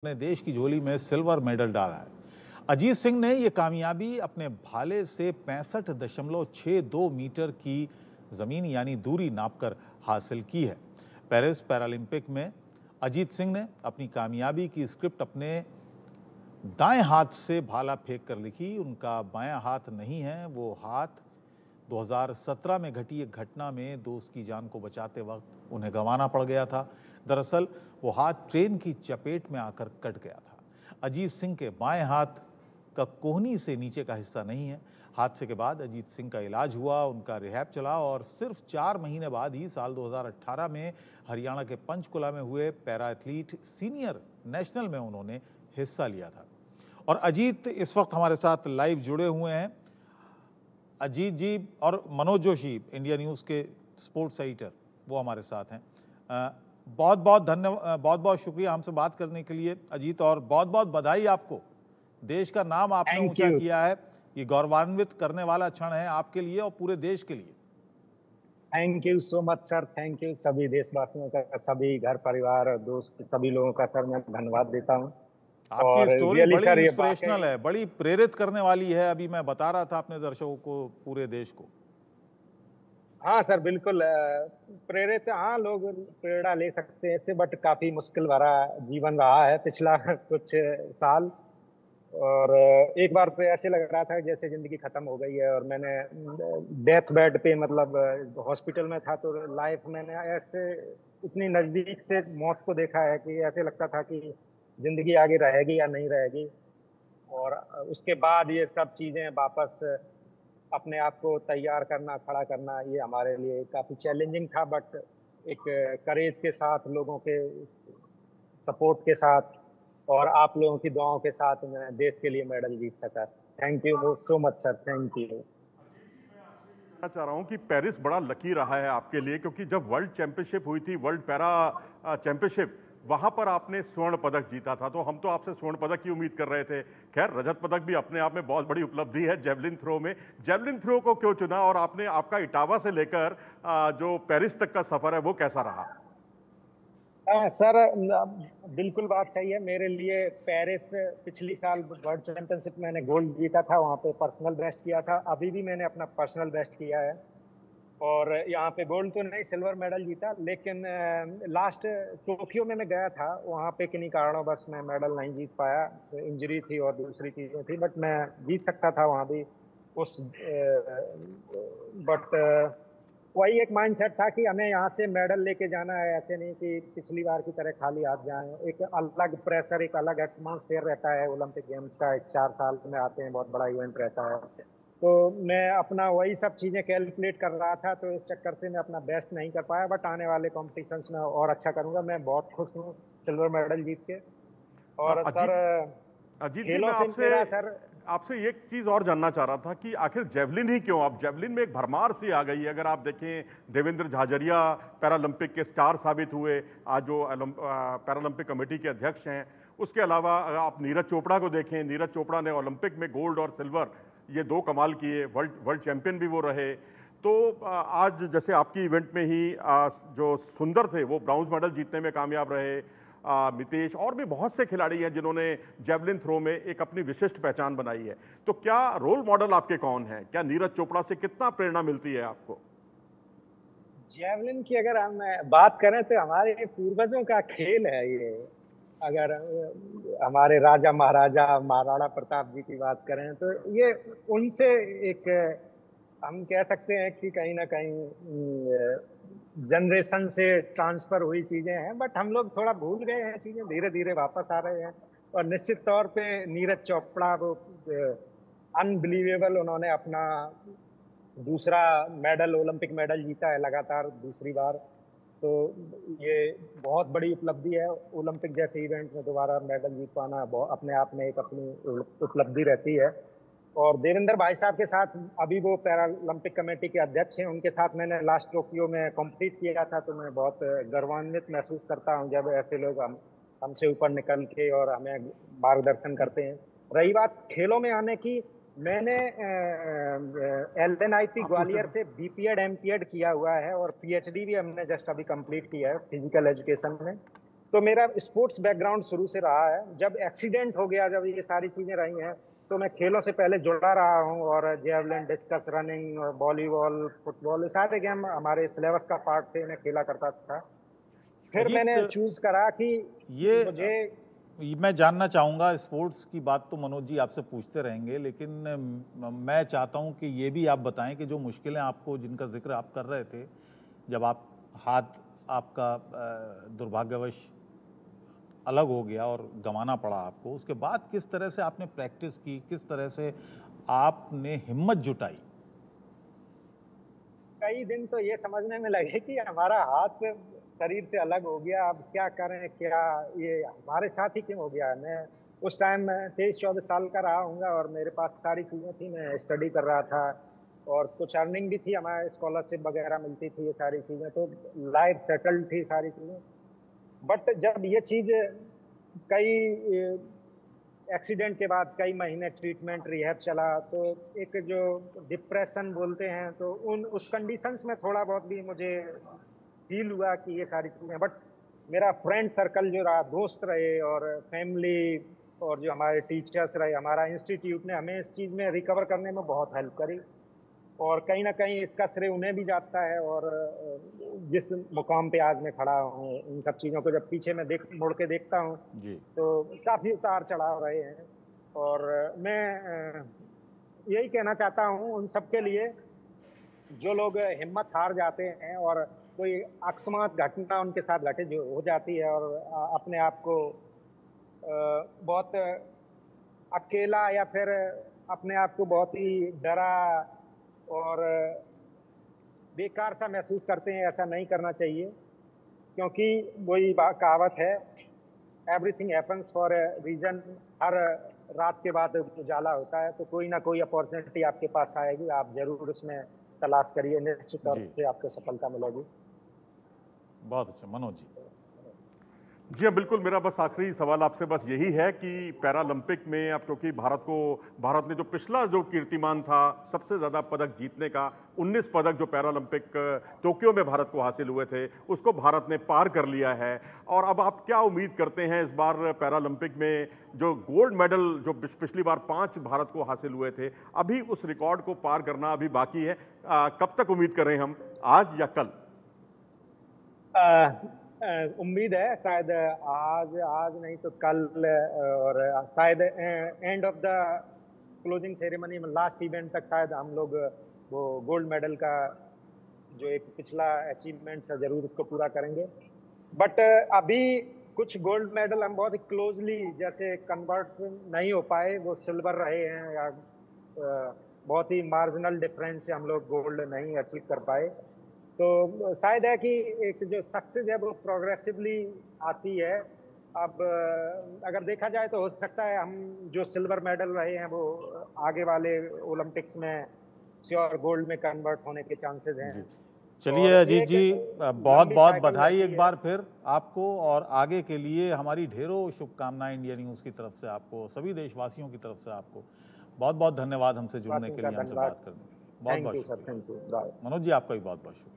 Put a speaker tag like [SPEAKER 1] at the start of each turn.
[SPEAKER 1] अपने देश की झोली में सिल्वर मेडल डाला है। अजीत सिंह ने यह कामयाबी अपने भाले से 65.62 मीटर की जमीन यानी दूरी नापकर हासिल की है। पेरिस पैरालंपिक में अजीत सिंह ने अपनी कामयाबी की स्क्रिप्ट अपने दाएं हाथ से भाला फेंक कर लिखी। उनका बायां हाथ नहीं है, वो हाथ 2017 में घटी एक घटना में दोस्त की जान को बचाते वक्त उन्हें गंवाना पड़ गया था। दरअसल वो हाथ ट्रेन की चपेट में आकर कट गया था। अजीत सिंह के बाएं हाथ का कोहनी से नीचे का हिस्सा नहीं है। हादसे के बाद अजीत सिंह का इलाज हुआ, उनका रिहैब चला और सिर्फ 4 महीने बाद ही साल 2018 में हरियाणा के पंचकुला में हुए पैरा एथलीट सीनियर नेशनल में उन्होंने हिस्सा लिया था। और अजीत इस वक्त हमारे साथ लाइव जुड़े हुए हैं। अजीत जी और मनोज जोशी, इंडिया न्यूज़ के स्पोर्ट्स एडिटर, वो हमारे साथ हैं। बहुत बहुत धन्यवाद, बहुत बहुत शुक्रिया हमसे बात करने के लिए अजीत, और बहुत बहुत बधाई आपको। देश का नाम आपने
[SPEAKER 2] थैंक
[SPEAKER 1] ऊंचा
[SPEAKER 2] यू।
[SPEAKER 1] किया है। ये गौरवान्वित करने वाला क्षण है आपके लिए और पूरे देश के लिए।
[SPEAKER 2] Thank you so much sir, thank you. सभी देशवासियों का, सभी घर परिवार दोस्त सभी लोगों का सर मैं धन्यवाद देता हूँ।
[SPEAKER 1] आपकी
[SPEAKER 2] और
[SPEAKER 1] स्टोरी
[SPEAKER 2] रियली
[SPEAKER 1] बड़ी
[SPEAKER 2] सर ये
[SPEAKER 1] इंस्पिरेशनल
[SPEAKER 2] वाकई,
[SPEAKER 1] है, बड़ी प्रेरित करने वाली है। अभी मैं बता रहा था अपने दर्शकों को, पूरे देश को।
[SPEAKER 2] हाँ सर बिल्कुल प्रेरित, हाँ लोग प्रेरणा ले सकते हैं इससे, बट काफी मुश्किल भरा जीवन रहा है पिछला कुछ साल। और एक बार तो ऐसे लग रहा था जैसे जिंदगी खत्म हो गई है, और मैंने डेथ बेड पे मतलब हॉस्पिटल में था, तो लाइफ मैंने ऐसे इतनी नजदीक से मौत को देखा है कि ऐसे लगता था कि जिंदगी आगे रहेगी या नहीं रहेगी। और उसके बाद ये सब चीजें वापस अपने आप को तैयार करना, खड़ा करना, ये हमारे लिए काफी चैलेंजिंग था, बट एक करेज के साथ, लोगों के सपोर्ट के साथ और आप लोगों की दुआओं के साथ मैं देश के लिए मेडल जीत सका। Thank you so much sir, thank you.
[SPEAKER 3] कहना चाह रहा हूं कि पेरिस बड़ा लकी रहा है आपके लिए, क्योंकि जब वर्ल्ड चैंपियनशिप हुई थी, वर्ल्ड पैरा चैंपियनशिप, वहां पर आपने स्वर्ण पदक जीता था। तो हम तो आपसे स्वर्ण पदक की उम्मीद कर रहे थे। खैर, रजत पदक भी अपने आप में बहुत बड़ी उपलब्धि है जेवलिन थ्रो में। जेवलिन थ्रो को क्यों चुना, और आपने आपका इटावा से लेकर जो पेरिस तक का सफर है वो कैसा रहा?
[SPEAKER 2] सर बिल्कुल बात सही है। मेरे लिए पेरिस, पिछली साल वर्ल्ड चैंपियनशिप मैंने गोल्ड जीता था, वहाँ पे पर्सनल बेस्ट किया था। अभी भी मैंने अपना पर्सनल बेस्ट किया है, और यहाँ पे गोल्ड तो नहीं, सिल्वर मेडल जीता। लेकिन लास्ट टोक्यो में मैं गया था, वहाँ पे किन्हीं कारणों बस मैं मेडल नहीं जीत पाया, इंजरी थी और दूसरी चीजें थी, बट मैं जीत सकता था वहाँ भी उस, बट वही एक माइंडसेट था कि हमें यहाँ से मेडल लेके जाना है, ऐसे नहीं कि पिछली बार की तरह खाली हाथ जाएं। एक अलग प्रेशर, एक अलग एटमॉस्फेयर रहता है ओलंपिक गेम्स का, एक 4 साल में आते हैं, बहुत बड़ा इवेंट रहता है। तो मैं अपना वही सब चीजें कैलकुलेट कर रहा था, तो इस चक्कर से मैं अपना बेस्ट नहीं कर पाया, बट आने वाले कॉम्पिटिशन्स में और अच्छा करूंगा। मैं बहुत खुश हूँ सिल्वर मेडल जीत के। और सर
[SPEAKER 3] अजीत अजीत जी, मैं
[SPEAKER 2] खेलों से
[SPEAKER 3] आपसे
[SPEAKER 2] मेरा सर,
[SPEAKER 3] आपसे एक चीज और जानना चाह रहा था कि आखिर जेवलिन ही क्यों? अब जेवलिन में एक भरमार सी आ गई है। अगर आप देखें, देवेंद्र झाझरिया पैरालंपिक के स्टार साबित हुए, आज जो पैरालंपिक कमेटी के अध्यक्ष हैं। उसके अलावा अगर आप नीरज चोपड़ा को देखें, नीरज चोपड़ा ने ओलंपिक में गोल्ड और सिल्वर ये 2 कमाल किए, वर्ल्ड वर्ल्ड चैंपियन भी वो रहे। तो आज जैसे आपकी इवेंट में ही जो सुंदर थे वो ब्राउन्ज मेडल जीतने में कामयाब रहे। मितेश और भी बहुत से खिलाड़ी हैं जिन्होंने जेवलिन थ्रो में एक अपनी विशिष्ट पहचान बनाई है। तो क्या रोल मॉडल आपके कौन है? क्या नीरज चोपड़ा से कितना प्रेरणा मिलती है आपको?
[SPEAKER 2] जेवलिन की अगर हम बात करें तो हमारे पूर्वजों का खेल है ये। अगर हमारे राजा महाराजा महाराणा प्रताप जी की बात करें तो ये उनसे एक हम कह सकते हैं कि कहीं ना कहीं जनरेशन से ट्रांसफर हुई चीजें हैं, बट हम लोग थोड़ा भूल गए हैं चीजें, धीरे धीरे वापस आ रहे हैं। और निश्चित तौर पे नीरज चोपड़ा वो अनबिलीवेबल, उन्होंने अपना दूसरा मेडल, ओलंपिक मेडल जीता है लगातार दूसरी बार। तो ये बहुत बड़ी उपलब्धि है। ओलंपिक जैसे इवेंट में दोबारा मेडल जीत पाना अपने आप में एक अपनी उपलब्धि रहती है। और देवेंद्र भाई साहब के साथ, अभी वो पैरालंपिक कमेटी के अध्यक्ष हैं, उनके साथ मैंने लास्ट टोक्यो में कम्पीट किया था। तो मैं बहुत गर्वान्वित महसूस करता हूँ जब ऐसे लोग हमसे ऊपर निकल के और हमें मार्गदर्शन करते हैं। रही बात खेलों में आने की, मैंने LNIP
[SPEAKER 3] आप
[SPEAKER 2] ग्वालियर
[SPEAKER 3] पूछते
[SPEAKER 2] से BPEd MPEd किया हुआ है, और PhD भी हमने जस्ट अभी कंप्लीट किया है फिजिकल एजुकेशन में। तो मेरा स्पोर्ट्स बैकग्राउंड शुरू से रहा है। जब एक्सीडेंट हो गया, जब ये सारी चीजें रही हैं, तो मैं खेलों से पहले जुड़ा रहा हूँ, और जेवलिन, डिस्कस, रनिंग और वॉलीबॉल, फुटबॉल, ये सारे गेम हमारे सिलेबस का पार्ट थे, मैं खेला करता था। फिर मैंने
[SPEAKER 1] अजीत,
[SPEAKER 2] चूज करा कि
[SPEAKER 1] ये
[SPEAKER 2] मुझे
[SPEAKER 1] मैं जानना चाहूँगा, स्पोर्ट्स की बात तो मनोज जी आपसे पूछते रहेंगे, लेकिन मैं चाहता हूँ कि ये भी आप बताएं कि जो मुश्किलें आपको, जिनका जिक्र आप कर रहे थे, जब आप हाथ आपका दुर्भाग्यवश अलग हो गया और गंवाना पड़ा आपको, उसके बाद किस तरह से आपने प्रैक्टिस की, किस तरह से आपने हिम्मत जुटाई?
[SPEAKER 2] कई दिन तो ये समझने में लगे कि हमारा हाथ शरीर से अलग हो गया, अब क्या करें, क्या ये हमारे साथ ही क्यों हो गया। मैं उस टाइम 23-24 साल का रहा हूँगा, और मेरे पास सारी चीज़ें थी, मैं स्टडी कर रहा था, और कुछ अर्निंग भी थी, हमारे स्कॉलरशिप वगैरह मिलती थी, ये सारी चीज़ें, तो लाइफ सेटल्ड थी सारी चीज़ें। बट जब ये चीज़ कई एक्सीडेंट के बाद कई महीने ट्रीटमेंट रिहैब चला, तो एक जो डिप्रेशन बोलते हैं, तो उस कंडीशंस में थोड़ा बहुत भी मुझे फील हुआ कि ये सारी चीज़ें। बट मेरा फ्रेंड सर्कल जो रहा, दोस्त रहे, और फैमिली, और जो हमारे टीचर्स रहे, हमारा इंस्टीट्यूट ने हमें इस चीज़ में रिकवर करने में बहुत हेल्प करी, और कहीं ना कहीं इसका श्रेय उन्हें भी जाता है। और जिस मुकाम पे आज मैं खड़ा हूँ, इन सब चीज़ों को जब पीछे में मुड़ के देखता हूँ,
[SPEAKER 1] जी,
[SPEAKER 2] तो काफ़ी उतार चढ़ाव रहे हैं। और मैं यही कहना चाहता हूँ उन सबके लिए, जो लोग हिम्मत हार जाते हैं, और कोई अकस्मात घटना उनके साथ घटे जो हो जाती है, और अपने आप को बहुत अकेला, या फिर अपने आप को बहुत ही डरा और बेकार सा महसूस करते हैं, ऐसा नहीं करना चाहिए। क्योंकि वही कहावत है, everything happens for a reason. हर रात के बाद उजाला होता है, तो कोई ना कोई अपॉर्चुनिटी आपके पास आएगी, आप जरूर उसमें तलाश करिए, निश्चित तौर
[SPEAKER 1] जी,
[SPEAKER 2] से आपको सफलता मिलेगी।
[SPEAKER 1] बहुत अच्छा। मनोज जी।
[SPEAKER 3] जी हाँ, बिल्कुल। मेरा बस आखिरी सवाल आपसे बस यही है कि पैरालंपिक में अब क्योंकि भारत ने जो पिछला जो कीर्तिमान था सबसे ज़्यादा पदक जीतने का, 19 पदक जो पैरालंपिक टोक्यो में भारत को हासिल हुए थे, उसको भारत ने पार कर लिया है। और अब आप क्या उम्मीद करते हैं इस बार पैरालंपिक में? जो गोल्ड मेडल जो पिछली बार 5 भारत को हासिल हुए थे, अभी उस रिकॉर्ड को पार करना अभी बाकी है। कब तक उम्मीद करें हम, आज या कल?
[SPEAKER 2] उम्मीद है शायद आज आज नहीं तो कल, और शायद end of the closing ceremony में, लास्ट इवेंट तक शायद हम लोग वो गोल्ड मेडल का जो एक पिछला अचीवमेंट है, जरूर उसको पूरा करेंगे। बट अभी कुछ गोल्ड मेडल हम बहुत क्लोजली जैसे कन्वर्ट नहीं हो पाए, वो सिल्वर रहे हैं, या बहुत ही मार्जिनल डिफरेंस से हम लोग गोल्ड नहीं अचीव कर पाए। तो शायद है कि एक जो सक्सेस है वो प्रोग्रेसिवली आती है। अब अगर देखा जाए तो हो सकता है हम जो सिल्वर मेडल रहे हैं वो आगे वाले ओलंपिक्स में श्योर गोल्ड में कन्वर्ट होने के चांसेस हैं।
[SPEAKER 1] जी, चलिए
[SPEAKER 2] और
[SPEAKER 1] अजीत
[SPEAKER 2] एक
[SPEAKER 1] जी, बहुत
[SPEAKER 2] लंबी
[SPEAKER 1] बहुत
[SPEAKER 2] साइकिल
[SPEAKER 1] बधाई
[SPEAKER 2] रहती
[SPEAKER 1] एक
[SPEAKER 2] है।
[SPEAKER 1] बार फिर आपको, और आगे के लिए हमारी ढेरों शुभकामनाएं इंडिया न्यूज़ की तरफ से आपको, सभी देशवासियों की तरफ से आपको। बहुत बहुत धन्यवाद हमसे जुड़ने
[SPEAKER 2] वासियों
[SPEAKER 1] के
[SPEAKER 2] का
[SPEAKER 1] लिए, हमसे
[SPEAKER 2] धन्यवाद।
[SPEAKER 1] बात करने के लिए। बहुत
[SPEAKER 2] थैंक
[SPEAKER 1] बहुत
[SPEAKER 2] यू सर,
[SPEAKER 1] शुक्रिया।
[SPEAKER 2] Thank you, bye.
[SPEAKER 1] Manoj ji, आपका भी बहुत बहुत शुक्रिया।